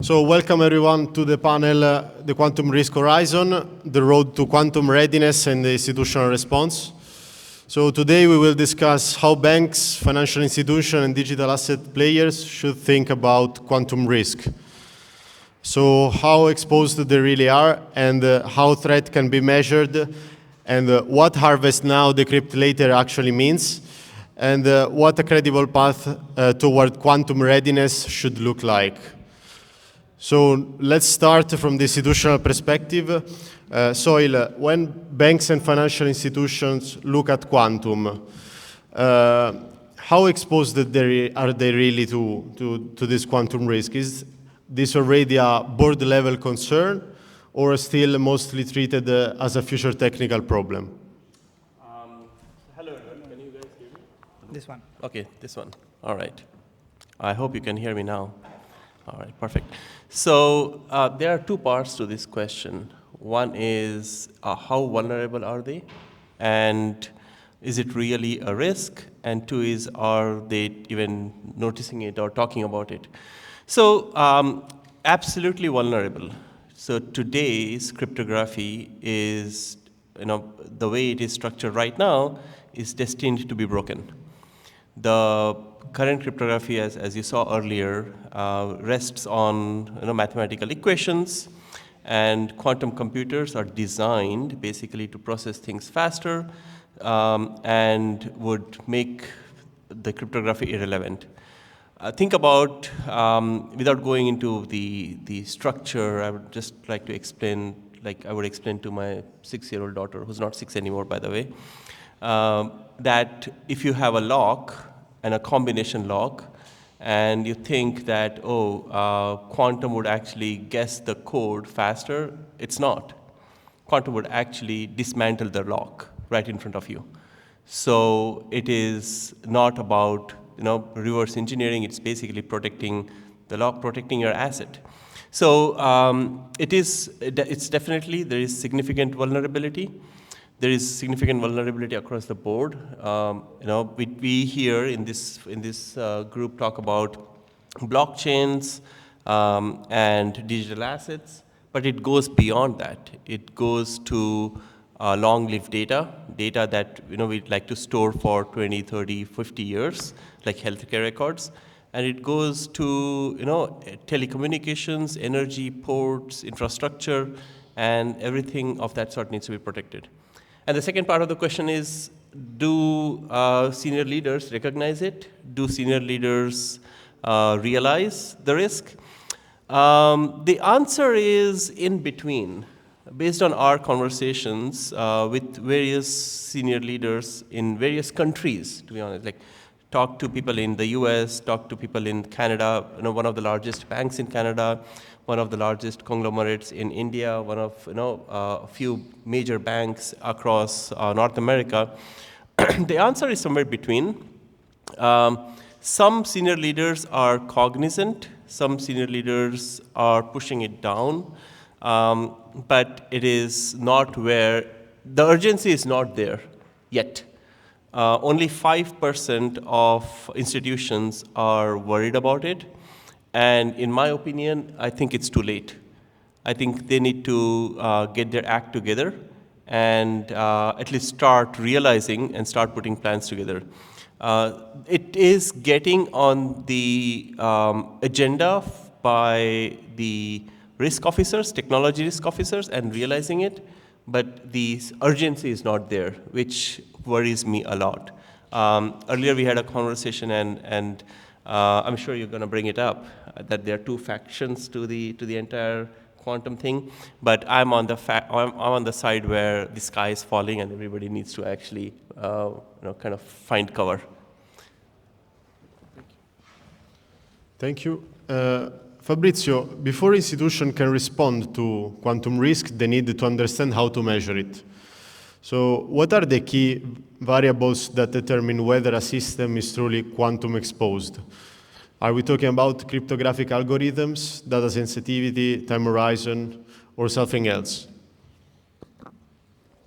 So welcome everyone to the panel, The Quantum Risk Horizon, the road to quantum readiness and the institutional response. So today we will discuss how banks, financial institutions, and digital asset players should think about quantum risk. So how exposed they really are, and how threat can be measured, and what harvest now, decrypt later actually means, and what a credible path toward quantum readiness should look like. So let's start from the institutional perspective. Soil, when banks and financial institutions look at quantum, how exposed are they really to this quantum risk? Is this already a board-level concern, or still mostly treated as a future technical problem? Hello, everyone. Can you guys hear me? This one. Okay, this one. All right. I hope you can hear me now. All right, perfect. So there are two parts to this question. One is how vulnerable are they? And is it really a risk? And two is, are they even noticing it or talking about it? So absolutely vulnerable. So today's cryptography is, the way it is structured right now is destined to be broken. The current cryptography, as you saw earlier, rests on mathematical equations, and quantum computers are designed basically to process things faster and would make the cryptography irrelevant. Think about, without going into the structure, I would just like to explain, like I would explain to my 6-year-old daughter, who's not 6 anymore, by the way, that if you have a lock, and a combination lock, and you think that, quantum would actually guess the code faster, it's not. Quantum would actually dismantle the lock right in front of you. So it is not about reverse engineering, it's basically protecting the lock, protecting your asset. So it's definitely, there is significant vulnerability. There is significant vulnerability across the board. We here in this group talk about blockchains and digital assets, but it goes beyond that. It goes to long-lived data that we'd like to store for 20, 30, 50 years, like healthcare records. And it goes to telecommunications, energy, ports, infrastructure, and everything of that sort needs to be protected. And the second part of the question is, do senior leaders recognize it? Do senior leaders realize the risk? The answer is in between. Based on our conversations with various senior leaders in various countries, to be honest, like talk to people in the US, talk to people in Canada, one of the largest banks in Canada, one of the largest conglomerates in India, one of a few major banks across North America. The answer is somewhere between. Some senior leaders are cognizant, some senior leaders are pushing it down, but it is not where, the urgency is not there yet. Only 5% of institutions are worried about it. And in my opinion, I think it's too late. I think they need to get their act together and at least start realizing and start putting plans together. It is getting on the agenda by the risk officers, technology risk officers, and realizing it, but the urgency is not there, which worries me a lot. Earlier we had a conversation, and I'm sure you're going to bring it up, that there are two factions to the entire quantum thing, but I'm on the side where the sky is falling and everybody needs to actually kind of find cover. Thank you. Fabrizio, before institutions can respond to quantum risk, they need to understand how to measure it. So what are the key variables that determine whether a system is truly quantum exposed? Are we talking about cryptographic algorithms, data sensitivity, time horizon, or something else?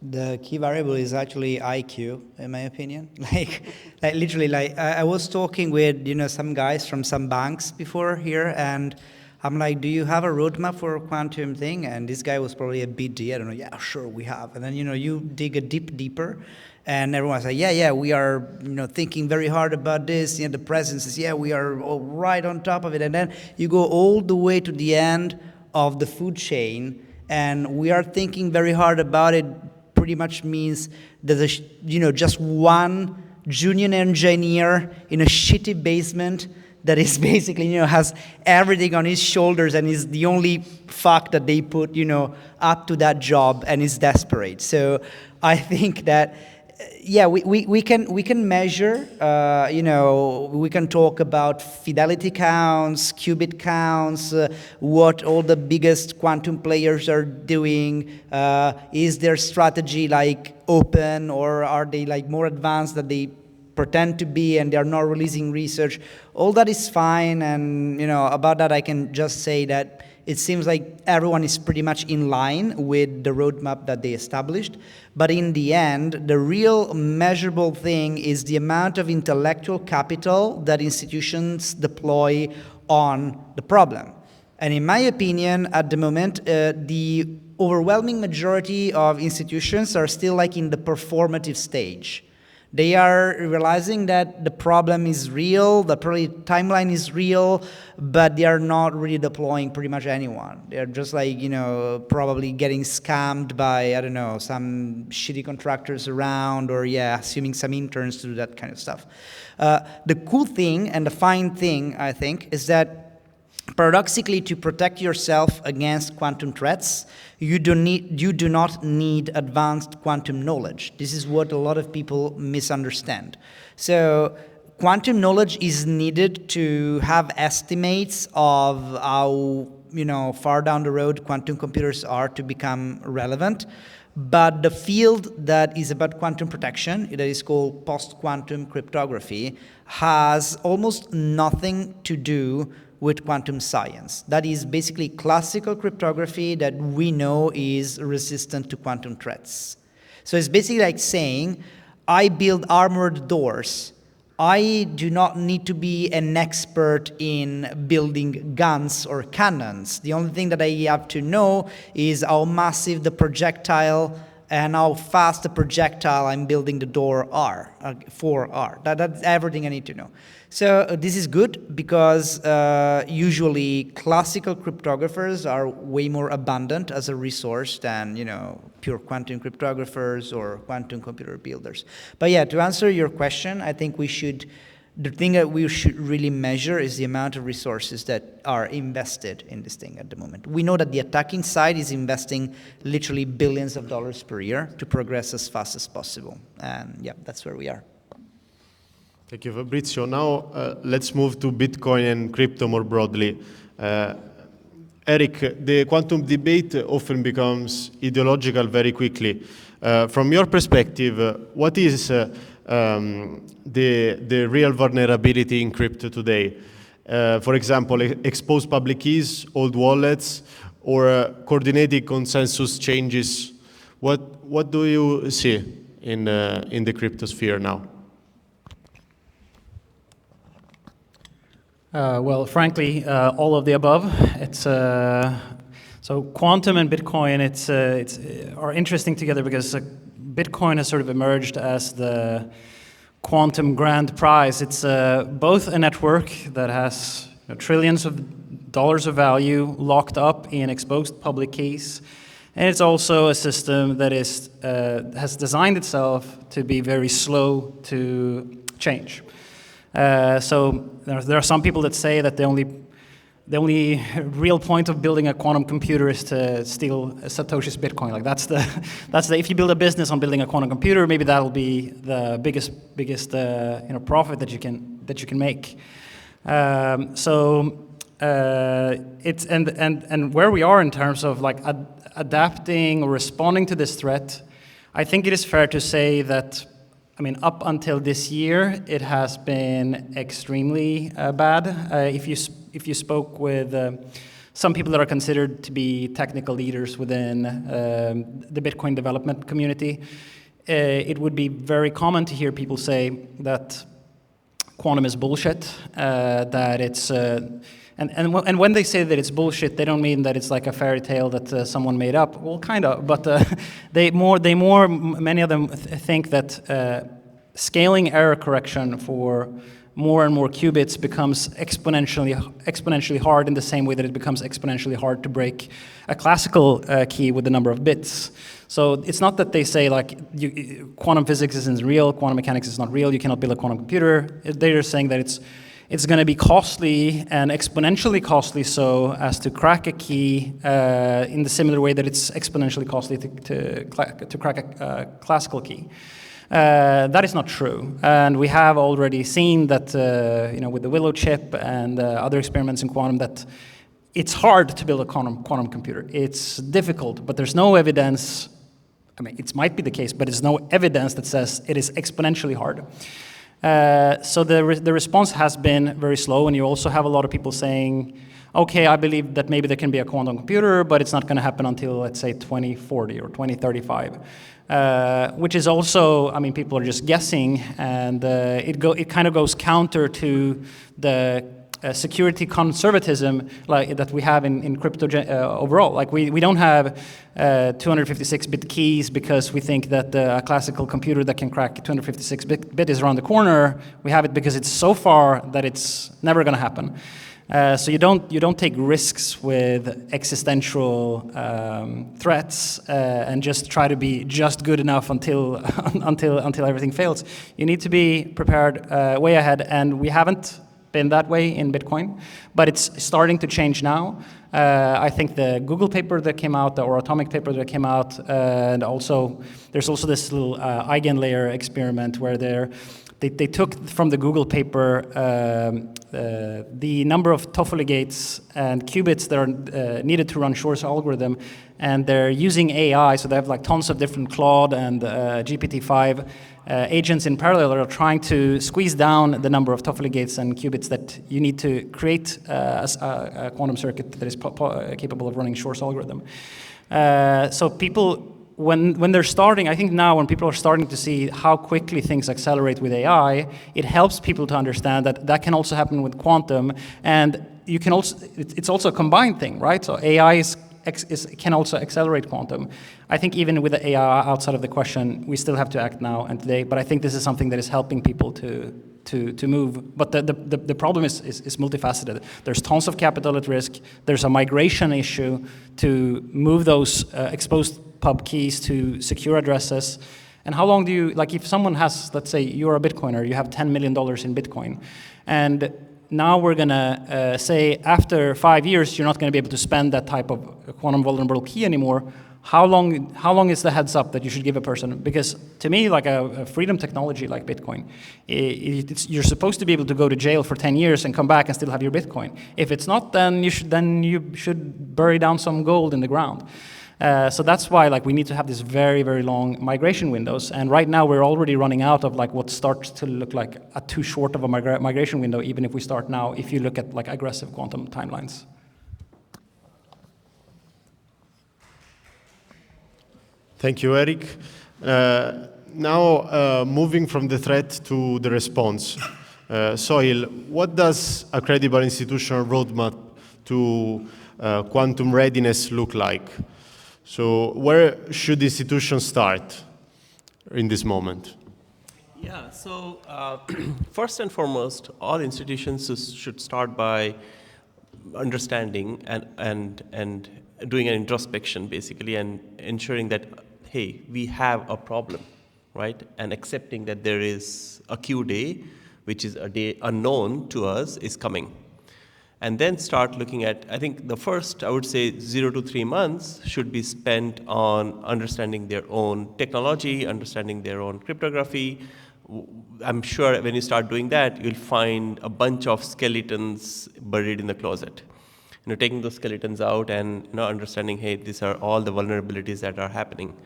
The key variable is actually IQ, in my opinion. Literally, I was talking with some guys from some banks before here, and I'm like, do you have a roadmap for a quantum thing? And this guy was probably a BD. I don't know. Yeah, sure, we have. And then, you dig a deeper. And everyone's like, yeah, we are, thinking very hard about this. The president says, yeah, we are all right on top of it. And then you go all the way to the end of the food chain, and we are thinking very hard about it. Pretty much means there's just one junior engineer in a shitty basement that is basically, has everything on his shoulders and is the only fuck that they put, up to that job and is desperate. So I think that, yeah, we can measure, we can talk about fidelity counts, qubit counts, what all the biggest quantum players are doing. Is their strategy like open, or are they like more advanced than they pretend to be and they're not releasing research? All that is fine, and about that I can just say that it seems like everyone is pretty much in line with the roadmap that they established. But in the end, the real measurable thing is the amount of intellectual capital that institutions deploy on the problem. And in my opinion, at the moment, the overwhelming majority of institutions are still like in the performative stage. They are realizing that the problem is real, the timeline is real, but they are not really deploying pretty much anyone. They're just like, probably getting scammed by, I don't know, some shitty contractors around, or assuming some interns to do that kind of stuff. The cool thing and the fine thing, I think, is that paradoxically, to protect yourself against quantum threats, you do not need advanced quantum knowledge. This is what a lot of people misunderstand. So quantum knowledge is needed to have estimates of how far down the road quantum computers are to become relevant. But the field that is about quantum protection, that is called post-quantum cryptography, has almost nothing to do with quantum science. That is basically classical cryptography that we know is resistant to quantum threats. So it's basically like saying, I build armored doors. I do not need to be an expert in building guns or cannons. The only thing that I have to know is how massive the projectile and how fast the projectile I'm building the door are, That's everything I need to know. So this is good because usually classical cryptographers are way more abundant as a resource than pure quantum cryptographers or quantum computer builders. But yeah, to answer your question, I think the thing that we should really measure is the amount of resources that are invested in this thing at the moment. We know that the attacking side is investing literally billions of dollars per year to progress as fast as possible. And yeah, that's where we are. Thank you, Fabrizio. Now let's move to Bitcoin and crypto more broadly. Eric, the quantum debate often becomes ideological very quickly. From your perspective, what is the real vulnerability in crypto today? For example, exposed public keys, old wallets, or coordinated consensus changes. What do you see in the crypto sphere now? Well, frankly, all of the above. It's so quantum and Bitcoin. Are interesting together because Bitcoin has sort of emerged as the quantum grand prize. It's both a network that has trillions of dollars of value locked up in exposed public keys, and it's also a system that has designed itself to be very slow to change. So there are some people that say that the only real point of building a quantum computer is to steal Satoshi's Bitcoin. Like that's the if you build a business on building a quantum computer, maybe that'll be the biggest profit that you can make. It's and where we are in terms of like adapting or responding to this threat, I think it is fair to say that. I mean, up until this year, it has been extremely bad. If you spoke with some people that are considered to be technical leaders within the Bitcoin development community, it would be very common to hear people say that quantum is bullshit, that it's And when they say that it's bullshit, they don't mean that it's like a fairy tale that someone made up. Well, kind of, but many of them think that scaling error correction for more and more qubits becomes exponentially hard in the same way that it becomes exponentially hard to break a classical key with the number of bits. So it's not that they say like quantum physics isn't real, quantum mechanics is not real, you cannot build a quantum computer. They're saying that it's going to be costly and exponentially costly so as to crack a key in the similar way that it's exponentially costly to crack a classical key. That is not true, and we have already seen that with the Willow chip and other experiments in quantum that it's hard to build a quantum computer. It's difficult, but there's no evidence. I mean, it might be the case, but there's no evidence that says it is exponentially hard. So the response has been very slow, and you also have a lot of people saying, okay, I believe that maybe there can be a quantum computer, but it's not going to happen until, let's say, 2040 or 2035. Which is also, I mean, people are just guessing, and it kind of goes counter to the security conservatism that we have in crypto overall. Like we don't have 256-bit keys because we think that a classical computer that can crack 256-bit is around the corner. We have it because it's so far that it's never going to happen. So you don't take risks with existential threats and just try to be just good enough until everything fails. You need to be prepared way ahead, and we haven't been that way in Bitcoin, but it's starting to change now. I think the Google paper that came out, or Atomic paper that came out, and there's also this little eigenlayer experiment where they took from the Google paper the number of Toffoli gates and qubits that are needed to run Shor's algorithm, and they're using AI, so they have like tons of different Claude and GPT-5 agents in parallel that are trying to squeeze down the number of Toffoli gates and qubits that you need to create a quantum circuit that is capable of running Shor's algorithm. So people, when they're starting, I think now when people are starting to see how quickly things accelerate with AI, it helps people to understand that can also happen with quantum, and you can also, it's also a combined thing, right? So AI can also accelerate quantum. I think even with the AI outside of the question, we still have to act now and today, but I think this is something that is helping people to move. But the problem is multifaceted. There's tons of capital at risk. There's a migration issue to move those exposed pub keys to secure addresses. And how long do you, like if someone has, let's say you're a Bitcoiner, you have $10 million in Bitcoin, and now we're gonna say after 5 years, you're not gonna be able to spend that type of quantum vulnerable key anymore. How long is the heads up that you should give a person? Because to me, like a freedom technology like Bitcoin, you're supposed to be able to go to jail for 10 years and come back and still have your Bitcoin. If it's not, then you should bury down some gold in the ground. So that's why like we need to have these very, very long migration windows. And right now we're already running out of like what starts to look like a too short of a migration window, even if we start now, if you look at like aggressive quantum timelines. Thank you, Eric. Now, moving from the threat to the response. Sohail, what does a credible institutional roadmap to quantum readiness look like? So where should institutions start in this moment? Yeah, so first and foremost, all institutions should start by understanding and doing an introspection, basically, and ensuring that, hey, we have a problem, right? And accepting that there is a Q day, which is a day unknown to us, is coming. And then start looking at, I think the first, I would say, 0 to 3 months should be spent on understanding their own technology, understanding their own cryptography. I'm sure when you start doing that, you'll find a bunch of skeletons buried in the closet. Taking those skeletons out and understanding, hey, these are all the vulnerabilities that are happening.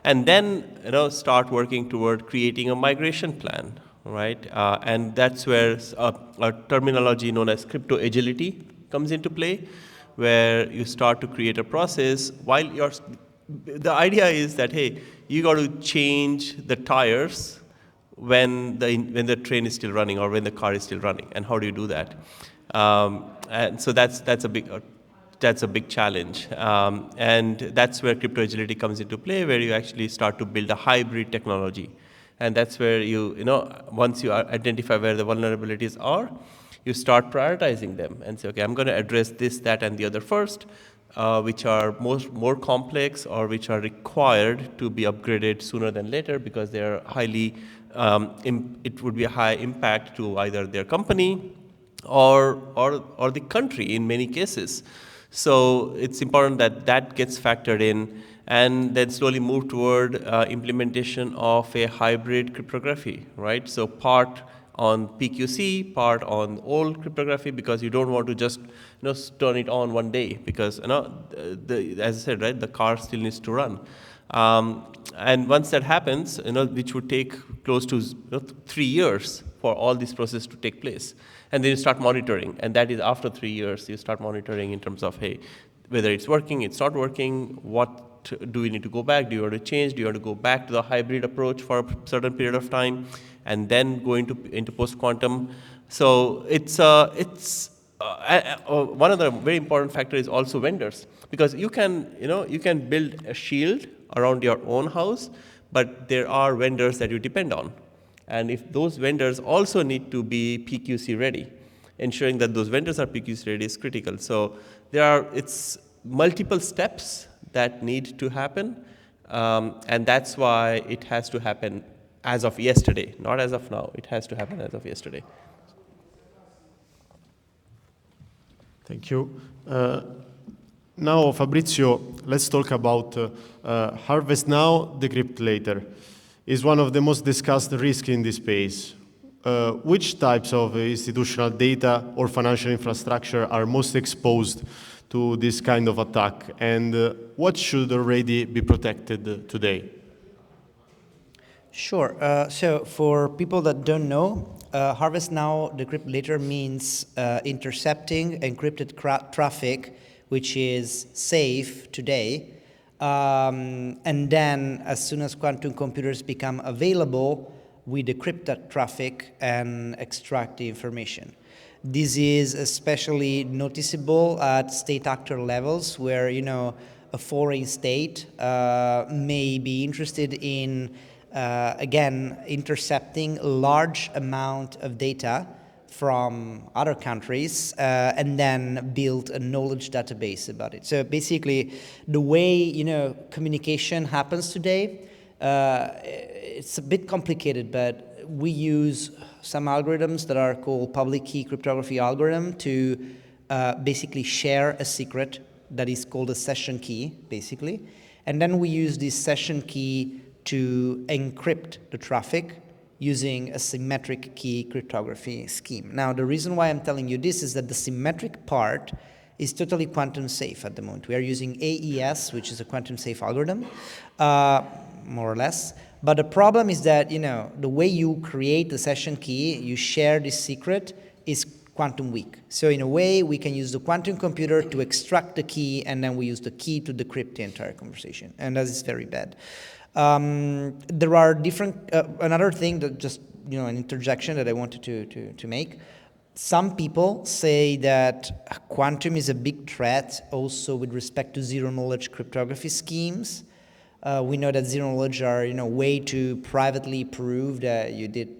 And then start working toward creating a migration plan. Right, and that's where a terminology known as crypto agility comes into play, where you start to create a process while the idea is that, hey, you got to change the tires when the train is still running or when the car is still running, and how do you do that? And so that's a big challenge. And that's where crypto agility comes into play, where you actually start to build a hybrid technology. And that's where once you identify where the vulnerabilities are, you start prioritizing them and say, okay, I'm going to address this, that, and the other first, which are more complex or which are required to be upgraded sooner than later because they are highly, it would be a high impact to either their company or the country in many cases. So it's important that that gets factored in and then slowly move toward implementation of a hybrid cryptography, right? So part on PQC, part on old cryptography, because you don't want to just turn it on one day because as I said, right, the car still needs to run. And once that happens, which would take close to 3 years for all this process to take place. And then you start monitoring, and that is after 3 years, you start monitoring in terms of, hey, whether it's working, it's not working, what do we need to go back, do you want to change, do you want to go back to the hybrid approach for a certain period of time, and then go into post-quantum. So one of the very important factor is also vendors, because you can build a shield around your own house, but there are vendors that you depend on. And if those vendors also need to be PQC ready, ensuring that those vendors are PQC ready is critical. So it's multiple steps that need to happen, and that's why it has to happen as of yesterday, not as of now. It has to happen as of yesterday. Thank you. Now, Fabrizio, let's talk about harvest now, decrypt later. Is one of the most discussed risks in this space. Which types of institutional data or financial infrastructure are most exposed to this kind of attack, and what should already be protected today? Sure. So for people that don't know, harvest now, decrypt later means intercepting encrypted traffic, which is safe today. And then as soon as quantum computers become available, we decrypt that traffic and extract the information. This is especially noticeable at state actor levels where, a foreign state may be interested in, again, intercepting a large amount of data from other countries and then build a knowledge database about it. So basically, the way communication happens today, it's a bit complicated, but we use some algorithms that are called public key cryptography algorithm to basically share a secret that is called a session key, basically. And then we use this session key to encrypt the traffic using a symmetric key cryptography scheme. Now, the reason why I'm telling you this is that the symmetric part is totally quantum safe at the moment. We are using AES, which is a quantum safe algorithm, more or less. But the problem is that, the way you create the session key, you share this secret, is quantum weak. So in a way, we can use the quantum computer to extract the key, and then we use the key to decrypt the entire conversation. And that is very bad. There are different, another thing that just, an interjection that I wanted to make. Some people say that quantum is a big threat also with respect to zero-knowledge cryptography schemes. We know that zero-knowledge are, way to privately prove that you did,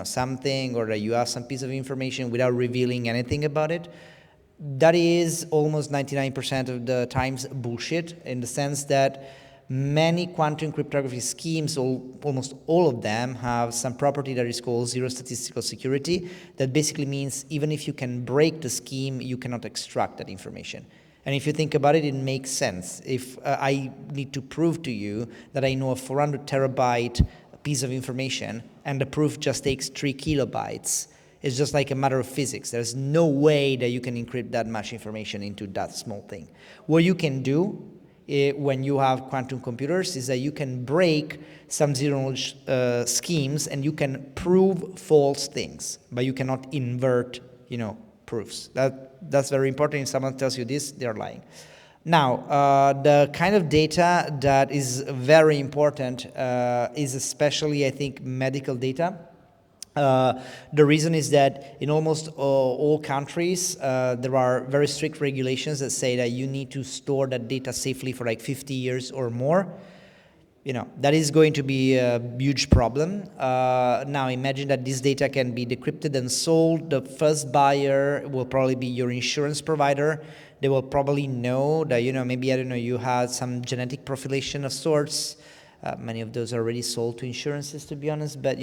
something or that you have some piece of information without revealing anything about it. That is almost 99% of the times bullshit, in the sense that many quantum cryptography schemes, almost all of them, have some property that is called zero statistical security. That basically means even if you can break the scheme, you cannot extract that information. And if you think about it, it makes sense. If I need to prove to you that I know a 400 terabyte piece of information and the proof just takes 3 kilobytes, it's just like a matter of physics. There's no way that you can encrypt that much information into that small thing. What you can do when you have quantum computers is that you can break some zero-knowledge schemes and you can prove false things, but you cannot invert, proofs. That's very important. If someone tells you this, they're lying. Now, the kind of data that is very important is especially, I think, medical data. The reason is that in almost all countries, there are very strict regulations that say that you need to store that data safely for like 50 years or more. That is going to be a huge problem. Now imagine that this data can be decrypted and sold. The first buyer will probably be your insurance provider. They will probably know that, maybe, I don't know, you had some genetic profilation of sorts. Many of those are already sold to insurances, to be honest, but,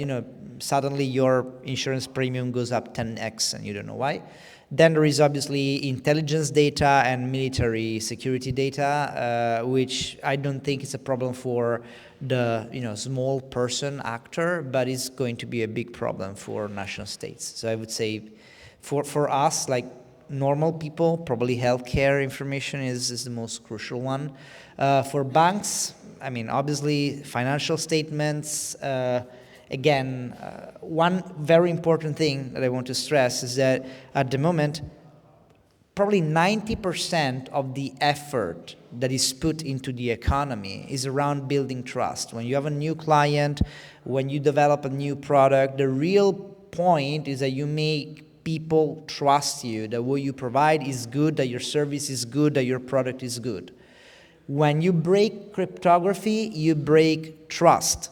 suddenly your insurance premium goes up 10x and you don't know why. Then there is obviously intelligence data and military security data, which I don't think is a problem for the small person actor, but it's going to be a big problem for national states. So I would say for us, like normal people, probably healthcare information is the most crucial one. For banks, I mean, obviously financial statements. Again, one very important thing that I want to stress is that at the moment, probably 90% of the effort that is put into the economy is around building trust. When you have a new client, when you develop a new product, the real point is that you make people trust you, that what you provide is good, that your service is good, that your product is good. When you break cryptography, you break trust.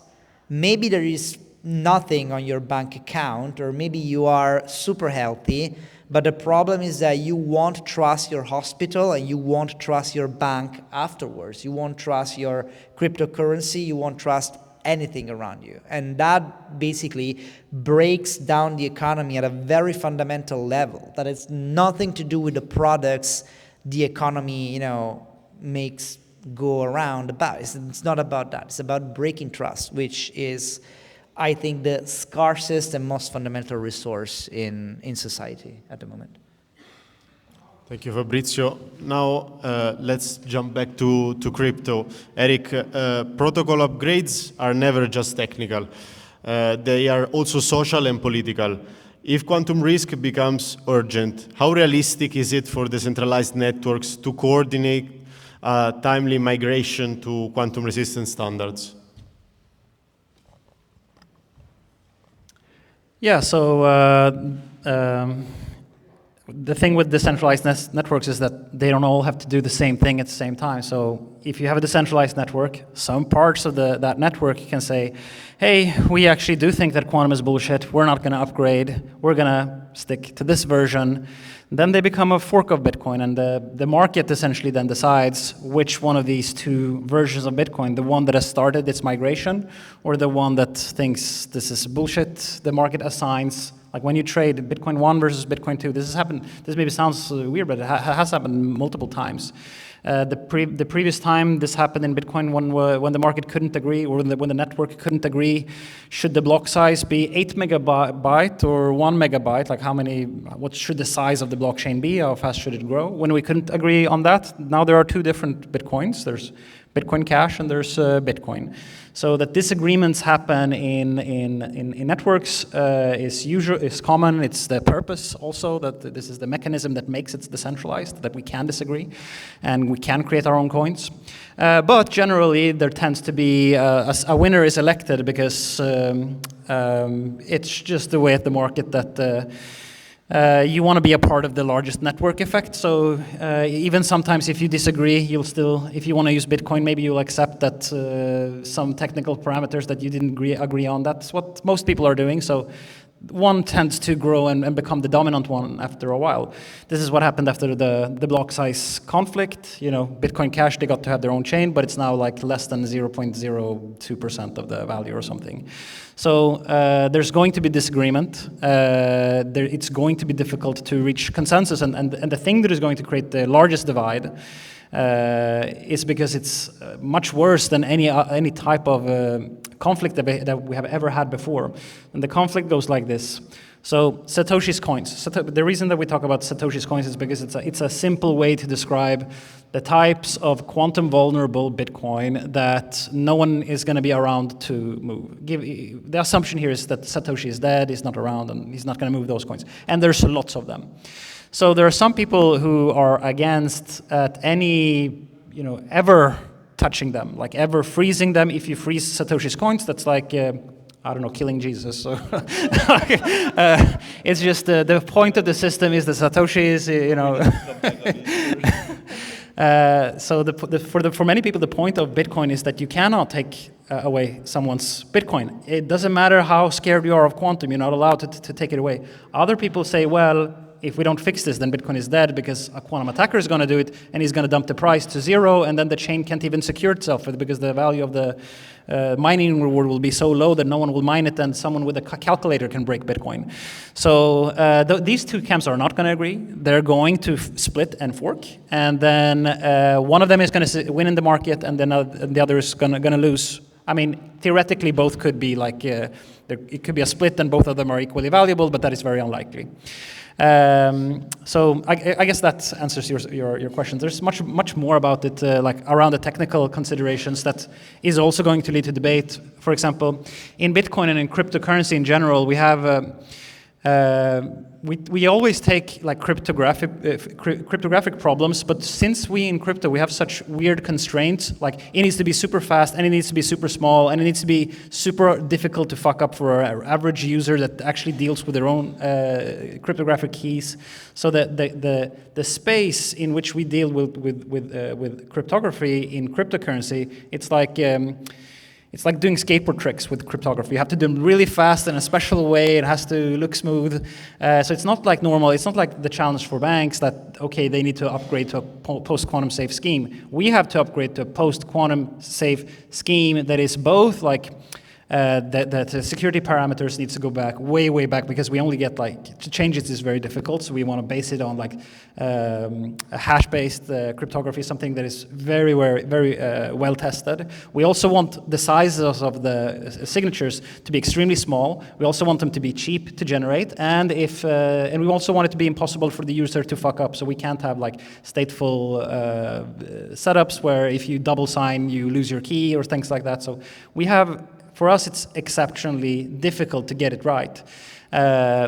Maybe there is nothing on your bank account, or maybe you are super healthy, but the problem is that you won't trust your hospital and you won't trust your bank afterwards. You won't trust your cryptocurrency, you won't trust anything around you. And that basically breaks down the economy at a very fundamental level. That has nothing to do with the products the economy, makes go around about. It's not about that. It's about breaking trust, which is, I think, the scarcest and most fundamental resource in society at the moment. Thank you, Fabrizio. Now, let's jump back to crypto. Eric, protocol upgrades are never just technical. They are also social and political. If quantum risk becomes urgent, how realistic is it for decentralized networks to coordinate timely migration to quantum-resistant standards? Yeah, so the thing with decentralized networks is that they don't all have to do the same thing at the same time. So if you have a decentralized network, some parts of that network can say, hey, we actually do think that quantum is bullshit, we're not going to upgrade, we're going to stick to this version. Then they become a fork of Bitcoin, and the market essentially then decides which one of these two versions of Bitcoin, the one that has started its migration or the one that thinks this is bullshit, the market assigns. Like when you trade Bitcoin 1 versus Bitcoin 2, this has happened, this maybe sounds weird, but it has happened multiple times. The previous time this happened in Bitcoin when the market couldn't agree, or when the network couldn't agree, should the block size be 8 megabyte or 1 megabyte? Like what should the size of the blockchain be? How fast should it grow? When we couldn't agree on that, now there are two different Bitcoins. There's Bitcoin Cash and there's Bitcoin. So that disagreements happen in networks is common. It's the purpose also, that this is the mechanism that makes it decentralized, that we can disagree and we can create our own coins. But generally there tends to be a winner is elected because it's just the way of the market that you want to be a part of the largest network effect. So even sometimes if you disagree, you'll still, if you want to use Bitcoin, maybe you'll accept that some technical parameters that you didn't agree on. That's what most people are doing. So one tends to grow and become the dominant one after a while. This is what happened after the block size conflict. Bitcoin Cash, they got to have their own chain, but it's now like less than 0.02% of the value or something. So there's going to be disagreement. It's going to be difficult to reach consensus, and the thing that is going to create the largest divide is because it's much worse than any type of conflict that we have ever had before. And the conflict goes like this. So Satoshi's coins. The reason that we talk about Satoshi's coins is because it's a simple way to describe the types of quantum vulnerable Bitcoin that no one is going to be around to move. The assumption here is that Satoshi is dead, he's not around, and he's not going to move those coins. And there's lots of them. So there are some people who are against any, ever touching them, like ever freezing them. If you freeze Satoshi's coins, that's like I don't know, killing Jesus. So it's just the point of the system is the Satoshis, So for many people, the point of Bitcoin is that you cannot take away someone's Bitcoin. It doesn't matter how scared you are of quantum, you're not allowed to take it away. Other people say, well, if we don't fix this, then Bitcoin is dead because a quantum attacker is going to do it, and he's going to dump the price to zero, and then the chain can't even secure itself because the value of the mining reward will be so low that no one will mine it, and someone with a calculator can break Bitcoin. So these two camps are not going to agree. They're going to split and fork, and then one of them is going to win in the market, and then the other is going to lose. I mean, theoretically, both could be like, it could be a split and both of them are equally valuable, but that is very unlikely. So I guess that answers your question. There's much more about it, like around the technical considerations that is also going to lead to debate. For example, in Bitcoin and in cryptocurrency in general, we have we always take like cryptographic problems, but since we in crypto we have such weird constraints, like it needs to be super fast and it needs to be super small and it needs to be super difficult to fuck up for an average user that actually deals with their own cryptographic keys. So the space in which we deal with cryptography in cryptocurrency, it's like doing skateboard tricks with cryptography. You have to do them really fast in a special way. It has to look smooth. So it's not like normal. It's not like the challenge for banks that, okay, they need to upgrade to a post-quantum safe scheme. We have to upgrade to a post-quantum safe scheme that is both like the security parameters needs to go back, way back, because we only get like, to change it is very difficult, so we want to base it on like a hash-based cryptography, something that is very well tested. We also want the sizes of the signatures to be extremely small. We also want them to be cheap to generate, and and we also want it to be impossible for the user to fuck up, so we can't have like stateful setups where if you double sign, you lose your key or things like that. So for us, it's exceptionally difficult to get it right,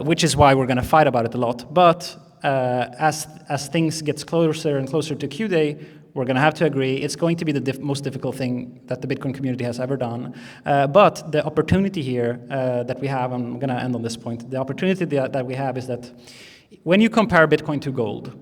which is why we're going to fight about it a lot. But as things get closer and closer to Q-Day, we're going to have to agree it's going to be the most difficult thing that the Bitcoin community has ever done. But the opportunity here that we have, I'm going to end on this point, the opportunity that we have is that when you compare Bitcoin to gold,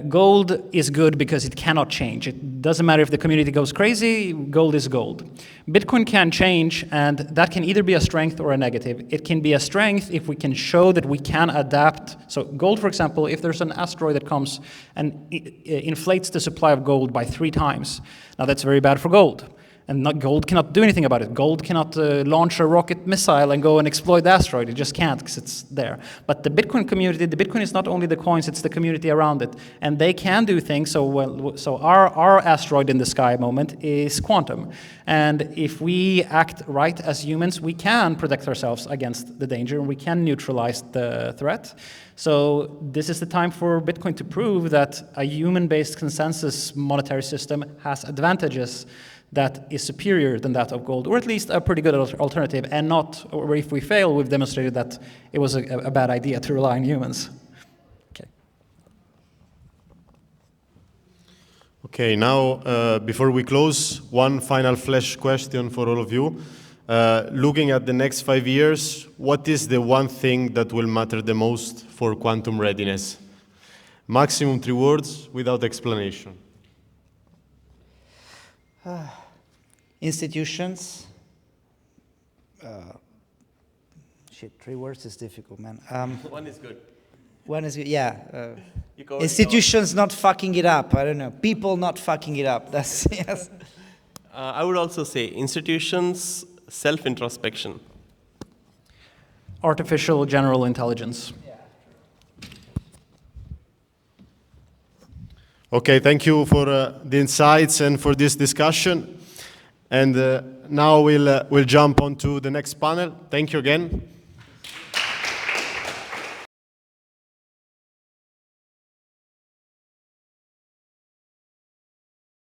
gold is good because it cannot change. It doesn't matter if the community goes crazy, gold is gold. Bitcoin can change, and that can either be a strength or a negative. It can be a strength if we can show that we can adapt. So gold, for example, if there's an asteroid that comes and inflates the supply of gold by 3 times, now that's very bad for gold. And gold cannot do anything about it. Gold cannot launch a rocket missile and go and exploit the asteroid. It just can't because it's there. But the Bitcoin community, the Bitcoin is not only the coins, it's the community around it. And they can do things. So our asteroid in the sky moment is quantum. And if we act right as humans, we can protect ourselves against the danger and we can neutralize the threat. So this is the time for Bitcoin to prove that a human-based consensus monetary system has advantages that is superior than that of gold, or at least a pretty good alternative, and not, or if we fail, we've demonstrated that it was a bad idea to rely on humans. Okay. Okay, now, before we close, one final flash question for all of you. Looking at the next 5 years, what is the one thing that will matter the most for quantum readiness? Maximum 3 words without explanation. Institutions. 3 words is difficult, man. One is good. One is good, yeah. Institutions not fucking it up. I don't know. People not fucking it up. That's yes. I would also say institutions, self-introspection. Artificial general intelligence. Okay, thank you for the insights and for this discussion. And now we'll jump on to the next panel. Thank you again.